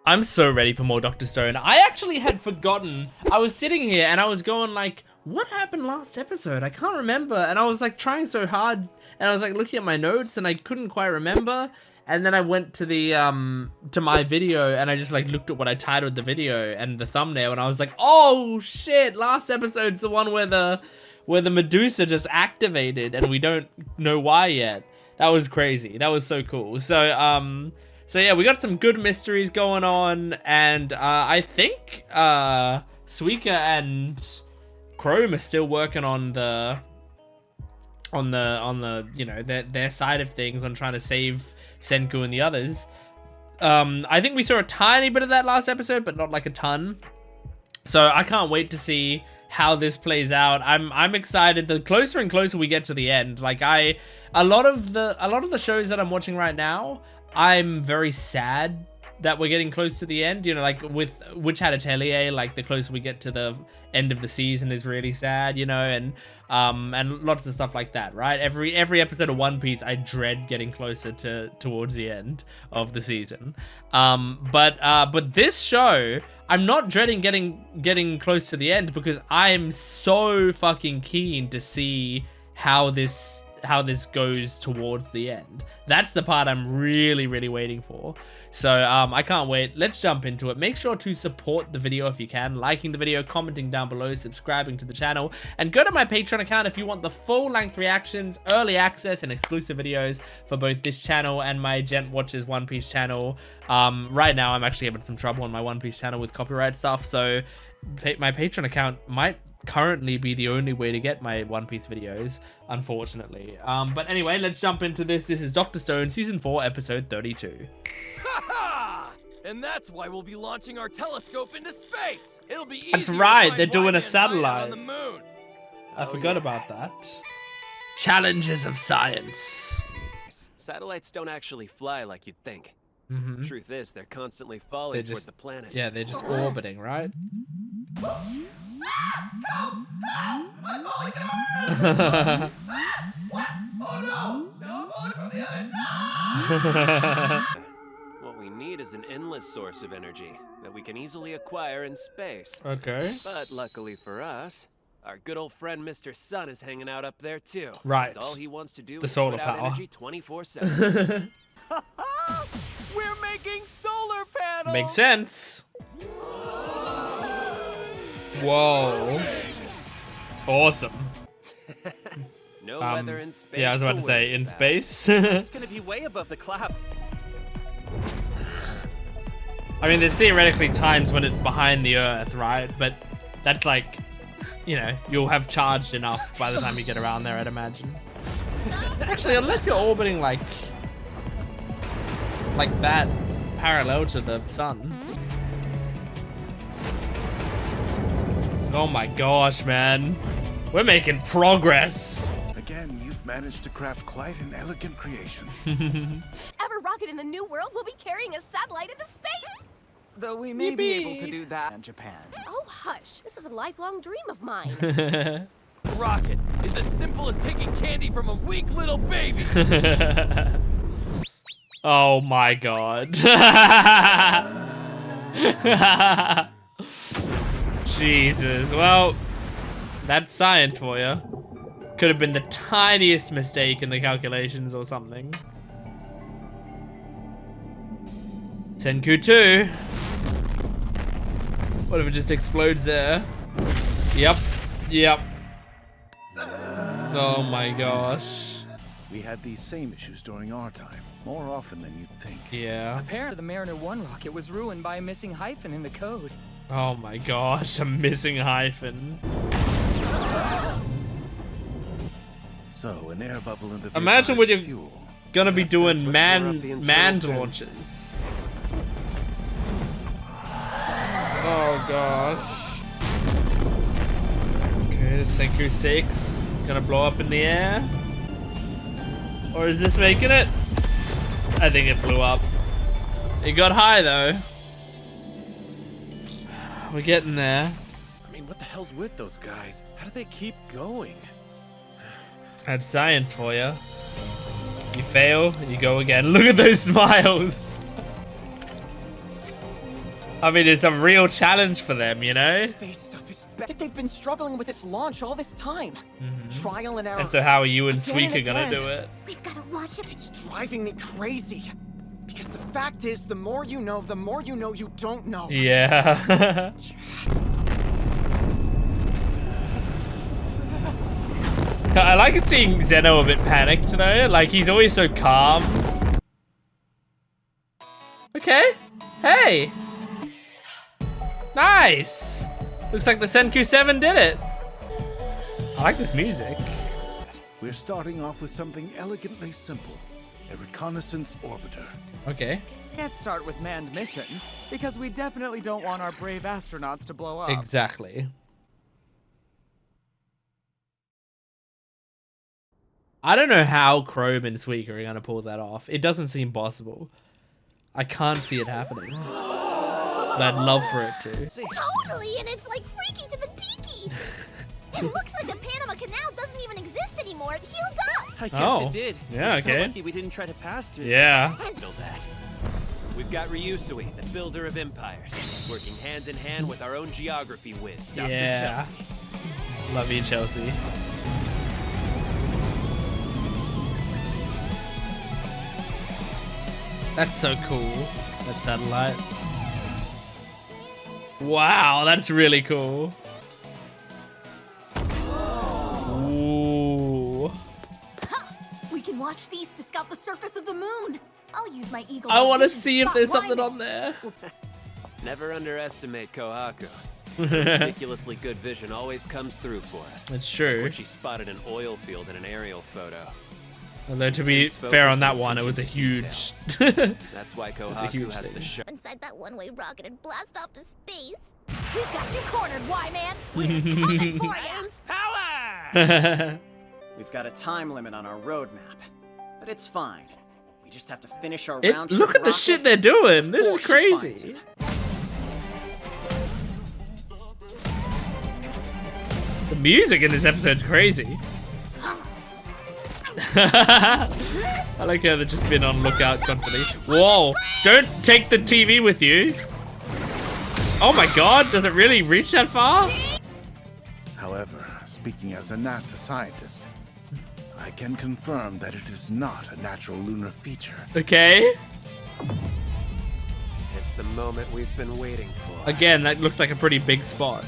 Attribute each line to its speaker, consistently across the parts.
Speaker 1: I'm so ready for more Dr. Stone. I actually had forgotten. I was sitting here and I was going like, what happened last episode? I can't remember. And I was like trying so hard and I was like looking at my notes and I couldn't quite remember. And then I went to the to my video and I just like looked at what I titled the video and the thumbnail and I was like, oh shit, last episode's the one where the Medusa just activated and we don't know why yet. That was crazy. That was so cool. So yeah, we got some good mysteries going on, and I think Suika and Chrome are still working on the you know their side of things on trying to save Senku and the others. I think we saw a tiny bit of that last episode, but not like a ton. So I can't wait to see how this plays out. I'm excited. The closer and closer we get to the end, like a lot of the shows that I'm watching right now, I'm very sad that we're getting close to the end. You know, like with Witch Hat Atelier, like the closer we get to the end of the season is really sad, you know, and lots of stuff like that, right? Every episode of One Piece, I dread getting closer towards the end of the season. But this show, I'm not dreading getting close to the end because I'm so fucking keen to see how this goes towards the end. That's the part I'm really waiting for. So I can't wait. Let's jump into it. Make sure to support the video if you can, liking the video, commenting down below, subscribing to the channel, and go to my Patreon account if you want the full-length reactions, early access, and exclusive videos for both this channel and my Jent Watches One Piece channel. Right now I'm actually having some trouble on my One Piece channel with copyright stuff, so my Patreon account might currently be the only way to get my One Piece videos, unfortunately. But anyway, let's jump into this. This is Dr. Stone, Season 4, Episode 32.
Speaker 2: And that's why we'll be launching our telescope into space. It'll be easy.
Speaker 1: That's right,
Speaker 2: to
Speaker 1: they're doing a satellite
Speaker 2: on the moon.
Speaker 1: I forgot about that. Challenges of science.
Speaker 3: Satellites don't actually fly like you'd think. Truth is, they're constantly falling toward the planet.
Speaker 1: Yeah, they're just orbiting, right?
Speaker 4: Help! I'm falling to What? Oh no! No, I'm falling from the other side!
Speaker 3: What we need is an endless source of energy that we can easily acquire in space.
Speaker 1: Okay.
Speaker 3: But luckily for us, our good old friend Mr. Sun is hanging out up there too.
Speaker 1: Right.
Speaker 3: And all he wants to do
Speaker 1: The
Speaker 3: is
Speaker 1: solar
Speaker 3: put out
Speaker 1: power.
Speaker 3: energy 24/7.
Speaker 2: We're making solar panels.
Speaker 1: Makes sense. Whoa. Awesome.
Speaker 3: No weather in space.
Speaker 1: Yeah, I was about to say, in space.
Speaker 2: It's gonna be way above the cloud.
Speaker 1: I mean, there's theoretically times when it's behind the Earth, right? But that's like, you know, you'll have charged enough by the time you get around there, I'd imagine. Actually, unless you're orbiting like that, parallel to the sun. Oh my gosh, man. We're making progress.
Speaker 5: Again, you've managed to craft quite an elegant creation.
Speaker 6: Every rocket in the New World will be carrying a satellite into space.
Speaker 2: Though we may be able to do that in Japan.
Speaker 6: Oh, hush. This is a lifelong dream of mine.
Speaker 2: A rocket is as simple as taking candy from a weak little baby.
Speaker 1: Oh my god. Jesus. Well, that's science for you. Could have been the tiniest mistake in the calculations or something. Senku 2. What if it just explodes there? Yep. Oh my gosh.
Speaker 5: We had these same issues during our time, more often than you'd think.
Speaker 1: Yeah.
Speaker 7: Apparently the Mariner 1 rocket was ruined by a missing hyphen in the code.
Speaker 1: Oh my gosh, a missing hyphen.
Speaker 5: So, an air bubble in the
Speaker 1: Imagine when you're
Speaker 5: fuel.
Speaker 1: gonna be doing
Speaker 3: what
Speaker 1: manned
Speaker 3: tore up the internal
Speaker 1: launches. Oh gosh. Okay, the Senku 6 gonna blow up in the air. Or is this making it? I think it blew up. It got high though. We're getting there.
Speaker 2: I mean, what the hell's with those guys? How do they keep going?
Speaker 1: That's science for you. You fail, you go again. Look at those smiles. I mean, it's a real challenge for them, you know?
Speaker 8: Space stuff is bad. They've been struggling with this launch all this time. Trial and error.
Speaker 1: And so how are you and
Speaker 8: Again
Speaker 1: Suika gonna
Speaker 8: again.
Speaker 1: do it?
Speaker 6: We've got to watch it.
Speaker 8: It's driving me crazy. Because the fact is, the more you know you don't know.
Speaker 1: Yeah. I like it seeing Zeno a bit panicked, though. Like, he's always so calm. Okay. Hey. Nice. Looks like the Senku 7 did it. I like this music.
Speaker 5: We're starting off with something elegantly simple. A reconnaissance orbiter.
Speaker 1: Okay.
Speaker 7: Can't start with manned missions, because we definitely don't want our brave astronauts to blow up.
Speaker 1: Exactly. I don't know how Chrome and Suika are gonna pull that off. It doesn't seem possible. I can't see it happening. But I'd love for it to.
Speaker 6: Totally, and it's like freaky to the deaky. It looks like the Panama Canal doesn't even exist anymore. It healed up.
Speaker 9: I guess
Speaker 1: Oh.
Speaker 9: it did.
Speaker 1: Yeah,
Speaker 9: We're so
Speaker 1: okay.
Speaker 9: lucky we didn't try to pass through.
Speaker 1: Yeah.
Speaker 3: Build that. We've got Ryusui, the builder of empires, working hand in hand with our own geography whiz, Dr.
Speaker 1: Yeah.
Speaker 3: Chelsea.
Speaker 1: Love you, Chelsea. That's so cool. That satellite. Wow, that's really cool. Ooh.
Speaker 6: We can watch these to scout the surface of the moon. I'll use my eagle.
Speaker 1: I want to
Speaker 6: vision
Speaker 1: see if
Speaker 6: spot
Speaker 1: there's something
Speaker 6: Lyman.
Speaker 1: on there.
Speaker 3: Never underestimate Kohaku. Ridiculously good vision always comes through for us.
Speaker 1: That's true.
Speaker 3: When she spotted an oil field in an aerial photo.
Speaker 1: Although to be
Speaker 3: Intense
Speaker 1: fair
Speaker 3: focus
Speaker 1: on that
Speaker 3: and
Speaker 1: one, it was a
Speaker 3: attention
Speaker 1: huge.
Speaker 3: to That's why
Speaker 1: a
Speaker 3: Kohaku
Speaker 1: huge
Speaker 3: has
Speaker 1: thing.
Speaker 3: the show.
Speaker 6: Inside that one-way rocket and blast off to space. We've got you cornered, Y-Man. We're coming for you.
Speaker 3: Power!
Speaker 8: We've got a time limit on our roadmap. But it's fine. We just have to finish our
Speaker 1: It,
Speaker 8: round
Speaker 1: look
Speaker 8: trip
Speaker 1: at the
Speaker 8: rocket
Speaker 1: shit they're doing. This is
Speaker 8: before she finds
Speaker 1: crazy.
Speaker 8: it.
Speaker 1: The music in this episode's crazy. I like how they've just been on lookout constantly. Whoa! Don't take the TV with you. Oh my god, does it really reach that far?
Speaker 5: However, speaking as a NASA scientist, I can confirm that it is not a natural lunar feature.
Speaker 1: Okay.
Speaker 3: It's the moment we've been waiting for.
Speaker 1: Again, that looks like a pretty big spot.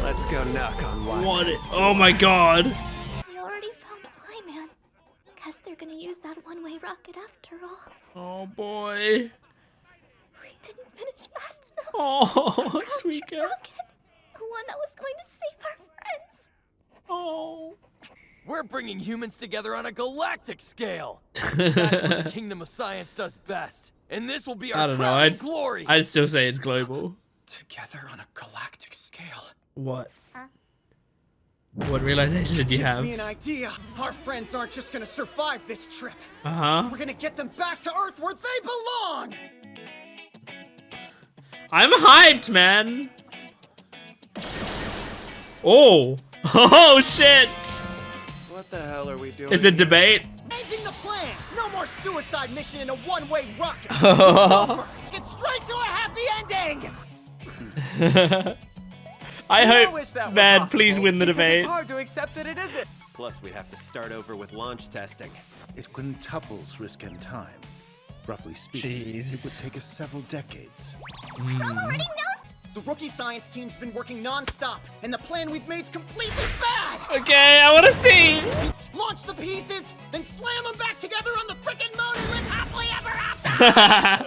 Speaker 3: Let's go knock on Wyman's
Speaker 1: What is?
Speaker 3: door.
Speaker 1: Oh my god.
Speaker 6: We already found Y-Man. Guess they're gonna use that one-way rocket after all.
Speaker 1: Oh boy.
Speaker 6: We didn't finish fast enough.
Speaker 1: Oh,
Speaker 6: Round
Speaker 1: Suika.
Speaker 6: trip rocket. The one that was going to save our friends.
Speaker 1: Oh.
Speaker 2: We're bringing humans together on a galactic scale. That's what the Kingdom of Science does best. And this will be
Speaker 1: I
Speaker 2: our
Speaker 1: don't know.
Speaker 2: crowning glory.
Speaker 1: I'd still say it's global.
Speaker 8: Together on a galactic scale.
Speaker 1: What? What realization did you
Speaker 8: Gives
Speaker 1: have?
Speaker 8: me an idea. Our friends aren't just gonna survive this trip.
Speaker 1: Uh-huh.
Speaker 8: We're gonna get them back to Earth where they belong.
Speaker 1: I'm hyped, man. Oh. Oh shit.
Speaker 3: What the hell are we doing?
Speaker 1: It's a debate.
Speaker 8: Changing the plan. No more suicide mission in a one-way rocket. It's over. Get straight to a happy ending.
Speaker 1: I hope,
Speaker 7: wish that were
Speaker 1: man,
Speaker 7: possible,
Speaker 1: please win the
Speaker 7: because
Speaker 1: debate.
Speaker 7: It's hard to accept that it isn't.
Speaker 3: Plus, we'd have to start over with launch testing.
Speaker 5: It quintuples risk and time. Roughly speaking, it would
Speaker 1: Jeez.
Speaker 5: take us several decades.
Speaker 6: Chrome already knows.
Speaker 8: The rookie science team's been working non-stop, and the plan we've made's completely bad.
Speaker 1: Okay, I want to see.
Speaker 8: Launch the pieces, then slam them back together on the frickin' moon and live happily ever after.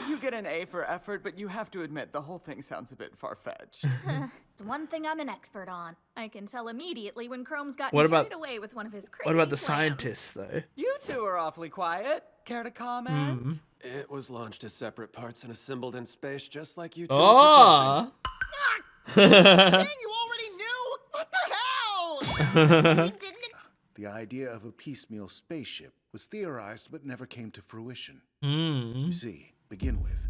Speaker 7: You get an A for effort, but you have to admit the whole thing sounds a bit far-fetched.
Speaker 6: It's one thing I'm an expert on. I can tell immediately when Chrome's gotten
Speaker 1: What about-
Speaker 6: carried away with one of his crazy
Speaker 1: What about the
Speaker 6: plans.
Speaker 1: scientists, though?
Speaker 7: You two are awfully quiet. Care to comment?
Speaker 3: It was launched as separate parts and assembled in space, just like you two are
Speaker 1: Oh.
Speaker 8: Saying you already knew? What the hell?
Speaker 6: We didn't.
Speaker 5: The idea of a piecemeal spaceship was theorized but never came to fruition.
Speaker 1: Hmm.
Speaker 5: You see, begin with,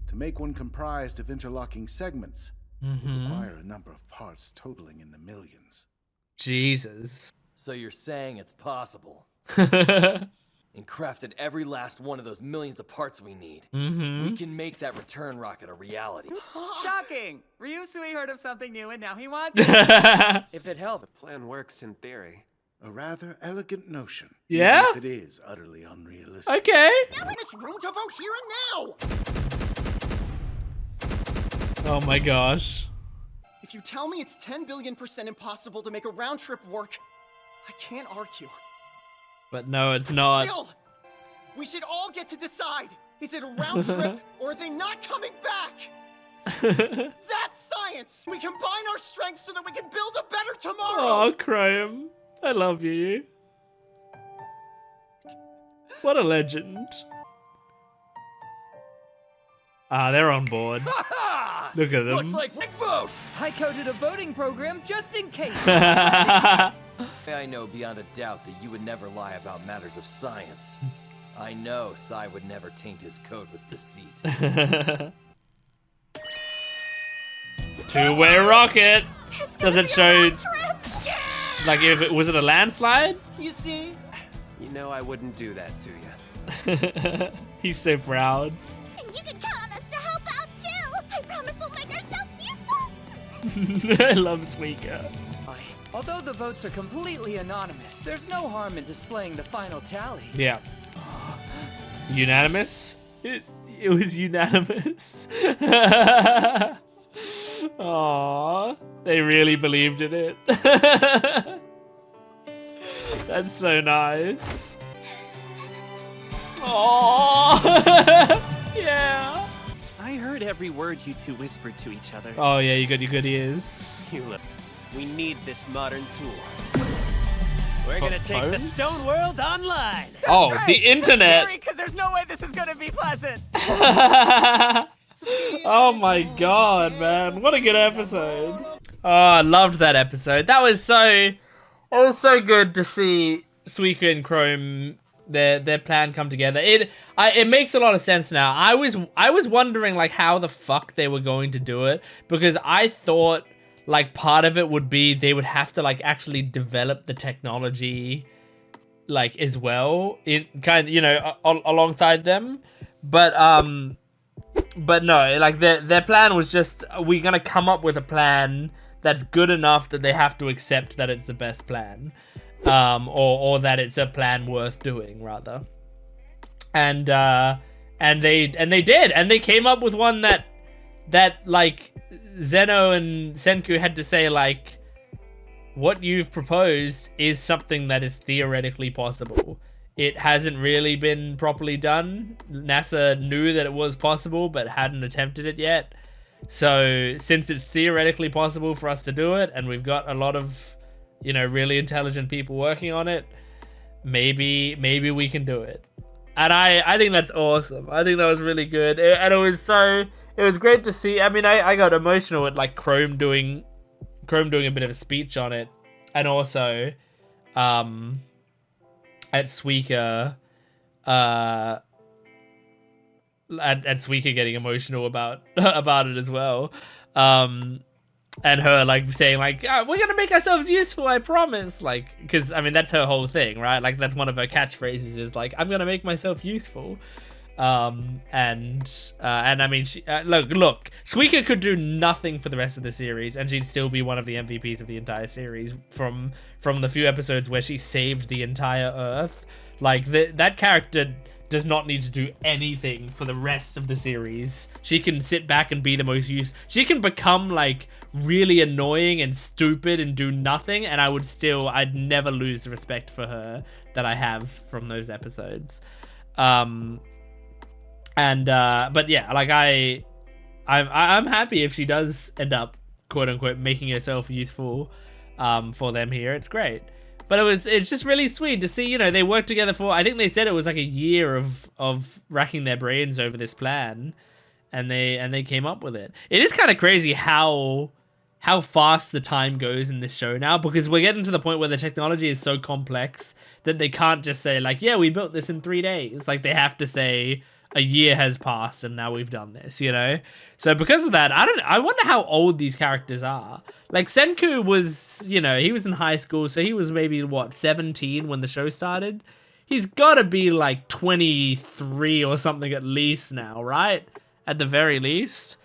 Speaker 5: to make one comprised of interlocking segments, would require a number of parts totaling in the millions.
Speaker 1: Jesus.
Speaker 2: So you're saying it's possible. and crafted every last one of those millions of parts we need,
Speaker 1: Mm-hmm.
Speaker 2: we can make that return rocket a reality.
Speaker 7: Shocking! Ryusui heard of something new and now he wants it. If it helps.
Speaker 3: The plan works in theory.
Speaker 5: A rather elegant notion.
Speaker 1: Yeah?
Speaker 5: Even if it is utterly unrealistic.
Speaker 1: Okay.
Speaker 8: Now in this room to vote here and now!
Speaker 1: Oh my gosh.
Speaker 8: If you tell me it's 10 billion% impossible to make a round trip work, I can't argue.
Speaker 1: But no, it's not.
Speaker 8: Still, we should all get to decide. Is it a round trip or are they not coming back? That's science! We combine our strengths so that we can build a better tomorrow!
Speaker 1: Oh, Chrome. I love you. What a legend. Ah, they're on board. Look at them.
Speaker 2: Looks like big vote!
Speaker 7: I coded a voting program just in case.
Speaker 2: I know beyond a doubt that you would never lie about matters of science. I know Sai would never taint his code with deceit.
Speaker 1: Two-way rocket.
Speaker 6: It's
Speaker 1: Does
Speaker 6: gonna
Speaker 1: it
Speaker 6: be a
Speaker 1: show,
Speaker 6: round trip.
Speaker 1: like, if it was it a landslide?
Speaker 8: You see?
Speaker 3: You know I wouldn't do that to you.
Speaker 1: He's so proud.
Speaker 6: And you can count on us to help out too. I promise we'll make ourselves useful.
Speaker 1: I love Suika.
Speaker 7: Although the votes are completely anonymous, there's no harm in displaying the final tally.
Speaker 1: Yeah. Unanimous? It was unanimous. Aww. They really believed in it. That's so nice. Aww. Yeah.
Speaker 9: I heard every word you two whispered to each other.
Speaker 1: Oh yeah, you got your good ears.
Speaker 3: You look. We need this modern tool. We're gonna take the
Speaker 1: phones?
Speaker 3: stone world online.
Speaker 1: Oh, the internet.
Speaker 7: Because there's no way this is gonna be pleasant.
Speaker 1: Oh my god, man. What a good episode. Oh, I loved that episode. That was so good to see Suika and Chrome, their plan come together. It makes a lot of sense now. I was wondering like how the fuck they were going to do it, because I thought like part of it would be they would have to like actually develop the technology like as well in kind of, you know, alongside them. But no, like their plan was just, we're gonna come up with a plan that's good enough that they have to accept that it's the best plan, or that it's a plan worth doing rather. And they did, and they came up with one that like Zeno and Senku had to say like, what you've proposed is something that is theoretically possible. It hasn't really been properly done. NASA knew that it was possible, but hadn't attempted it yet. So since it's theoretically possible for us to do it, and we've got a lot of, you know, really intelligent people working on it, maybe we can do it. And I think that's awesome. I think that was really good. And it was great to see. I mean, I got emotional at like Chrome doing a bit of a speech on it, and also at Suika, at Suika getting emotional about it as well, and her like saying like, oh, we're gonna make ourselves useful, I promise, like, because I mean that's her whole thing, right? Like that's one of her catchphrases is like, I'm gonna make myself useful. And I mean, look, Suika could do nothing for the rest of the series, and she'd still be one of the MVPs of the entire series from the few episodes where she saved the entire Earth. Like that character does not need to do anything for the rest of the series. She can sit back and be the most used. She can become like really annoying and stupid and do nothing, and I'd never lose the respect for her that I have from those episodes. But yeah, like I'm happy if she does end up quote unquote making herself useful for them here. It's great. But it's just really sweet to see, you know, they worked together for, I think they said it was like a year of racking their brains over this plan, and they came up with it. It is kind of crazy how fast the time goes in this show now, because we're getting to the point where the technology is so complex that they can't just say like, yeah, we built this in 3 days. Like they have to say a year has passed and now we've done this, you know? So because of that, I wonder how old these characters are. Like Senku was, you know, he was in high school, so he was maybe, what, 17 when the show started? he's got to be like 23 or something at least now, right? At the very least.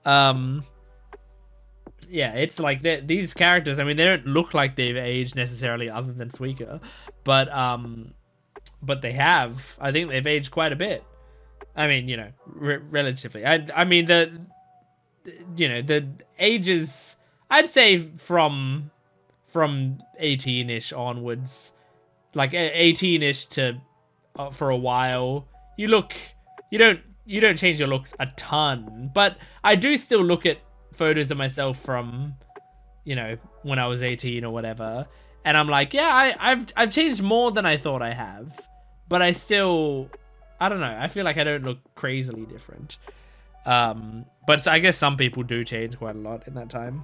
Speaker 1: Yeah, it's like these characters, I mean, they don't look like they've aged necessarily other than Suika, but they have. I think they've aged quite a bit. I mean, you know, relatively. I mean, the ages, I'd say from 18-ish onwards, like 18-ish to for a while, you don't change your looks a ton, but I do still look at photos of myself from, you know, when I was 18 or whatever, and I'm like, yeah, I've changed more than I thought I have, but I don't know, I feel like I don't look crazily different. But I guess some people do change quite a lot in that time.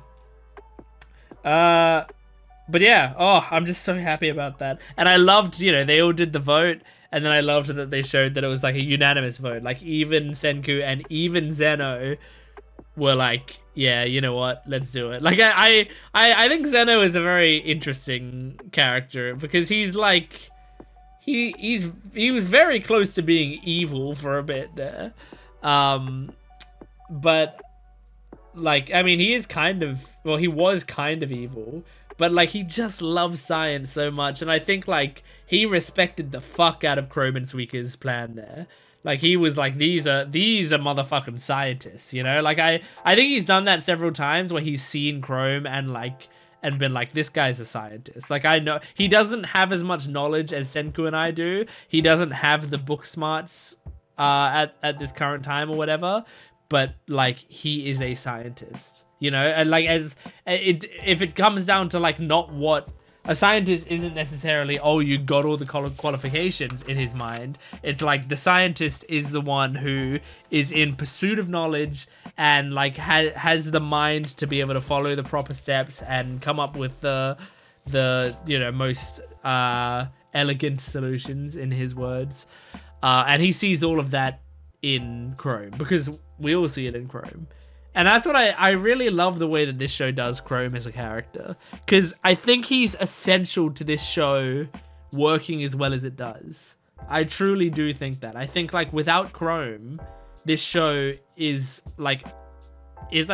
Speaker 1: But yeah, oh, I'm just so happy about that. And I loved, you know, they all did the vote, and then I loved that they showed that it was like a unanimous vote. Like even Senku and even Zeno were like, yeah, you know what, let's do it. Like I think Zeno is a very interesting character because he's like, he was very close to being evil for a bit there. But like, I mean, he was kind of evil, but like he just loves science so much, and I think like he respected the fuck out of Chrome and Suika's plan there. Like he was like, these are motherfucking scientists, you know? Like I think he's done that several times where he's seen Chrome and been like, this guy's a scientist. Like I know he doesn't have as much knowledge as Senku and I do. He doesn't have the book smarts at this current time or whatever, but like he is a scientist, you know? And like if it comes down to like not what a scientist isn't necessarily, oh, you got all the qualifications in his mind. It's like the scientist is the one who is in pursuit of knowledge and like has the mind to be able to follow the proper steps and come up with the you know, most elegant solutions, in his words. And he sees all of that in Chrome because we all see it in Chrome. And that's what I really love, the way that this show does Chrome as a character, because I think he's essential to this show working as well as it does. I truly do think that. I think like without Chrome, this show is like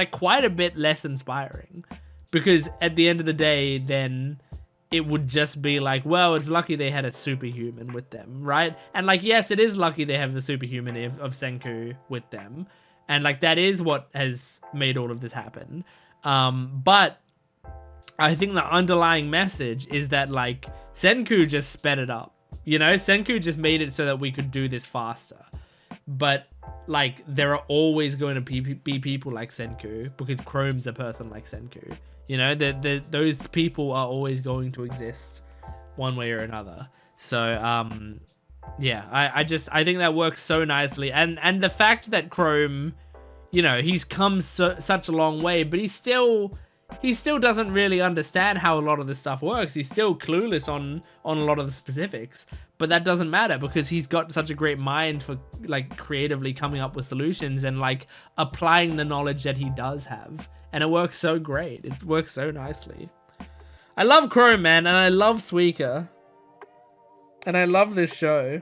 Speaker 1: quite a bit less inspiring, because at the end of the day, then it would just be like, well, it's lucky they had a superhuman with them, right? And like, yes, it is lucky they have the superhuman of Senku with them. And like, that is what has made all of this happen. But I think the underlying message is that like Senku just sped it up. You know, Senku just made it so that we could do this faster. But like, there are always going to be people like Senku, because Chrome's a person like Senku. You know, those people are always going to exist one way or another. So, yeah, I think that works so nicely. And the fact that Chrome, you know, he's come such a long way, but he still doesn't really understand how a lot of this stuff works. He's still clueless on a lot of the specifics, but that doesn't matter because he's got such a great mind for like creatively coming up with solutions and like applying the knowledge that he does have. And it works so great. It works so nicely. I love Chrome, man, and I love Suika. And I love this show.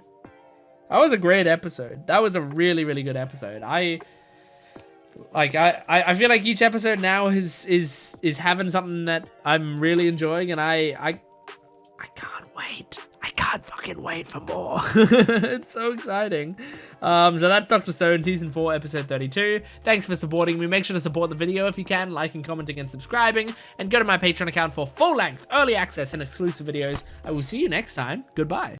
Speaker 1: That was a great episode. That was a really, really good episode. I feel like each episode now is having something that I'm really enjoying, and I can't wait. I can't fucking wait for more. It's so exciting. So that's Dr. Stone Season 4, Episode 32. Thanks for supporting me. Make sure to support the video if you can, liking, commenting, and subscribing. And go to my Patreon account for full-length, early access, and exclusive videos. I will see you next time. Goodbye.